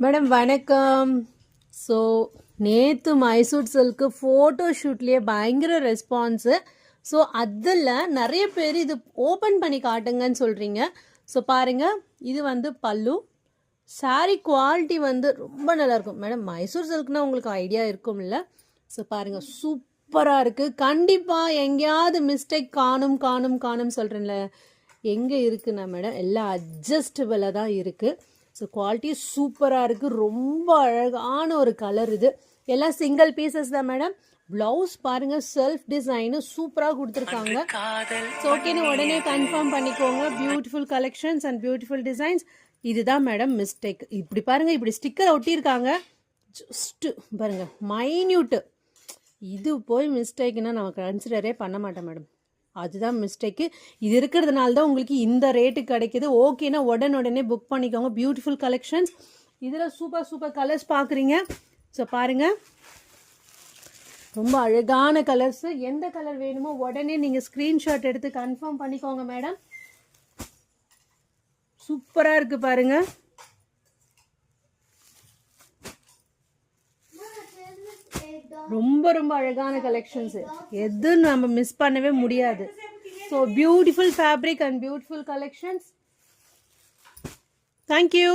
Madam வணக்கம். So நேற்று Mysore silk photo ஷூட்லேயே பயங்கர ரெஸ்பான்ஸு. ஸோ அதில் நிறைய பேர் இது ஓப்பன் பண்ணி காட்டுங்கன்னு சொல்கிறீங்க. ஸோ பாருங்கள், இது வந்து பல்லு. சாரீ குவாலிட்டி வந்து ரொம்ப நல்லாயிருக்கும். மேடம் மைசூர் சில்க்னால் உங்களுக்கு ஐடியா இருக்கும்ல. ஸோ பாருங்கள், சூப்பராக இருக்குது. கண்டிப்பாக எங்கேயாவது மிஸ்டேக் காணும் சொல்கிறேன்ல, எங்கே இருக்குண்ணா மேடம் எல்லாம் அட்ஜஸ்டபிளாக தான் இருக்குது. ஸோ குவாலிட்டி சூப்பராக இருக்குது. ரொம்ப அழகான ஒரு கலர். இது எல்லாம் சிங்கிள் பீசஸ் தான் மேடம். ப்ளவுஸ் பாருங்கள், செல்ஃப் டிசைனு சூப்பராக கொடுத்துருக்காங்க. ஸோ ஓகேன்னு உடனே கன்ஃபார்ம் பண்ணிக்கோங்க. Beautiful collections and beautiful designs. இதுதான் மேடம் மிஸ்டேக். இப்படி பாருங்கள், இப்படி ஸ்டிக்கர் ஒட்டியிருக்காங்க. ஜஸ்ட்டு பாருங்கள், மைன்யூட்டு. இது போய் மிஸ்டேக்குன்னா நம்ம கன்சிடரே பண்ண மாட்டேன் மேடம். அதுதான் மிஸ்டேக்கு. இது இருக்கிறதுனால தான் உங்களுக்கு இந்த ரேட்டு கிடைக்கிது. ஓகேனா உடனே புக் பண்ணிக்கோங்க. Beautiful collections. இதில் சூப்பர் கலர்ஸ் பார்க்குறீங்க. ஸோ பாருங்கள், ரொம்ப அழகான கலர்ஸு. எந்த கலர் வேணுமோ உடனே நீங்கள் ஸ்க்ரீன்ஷாட் எடுத்து கன்ஃபார்ம் பண்ணிக்கோங்க மேடம். சூப்பராக இருக்குது பாருங்கள். ரொம்ப அழகான கலெக்ஷன்ஸு. எதுவும் நம்ம மிஸ் பண்ணவே முடியாது. So beautiful fabric and beautiful collections. Thank you.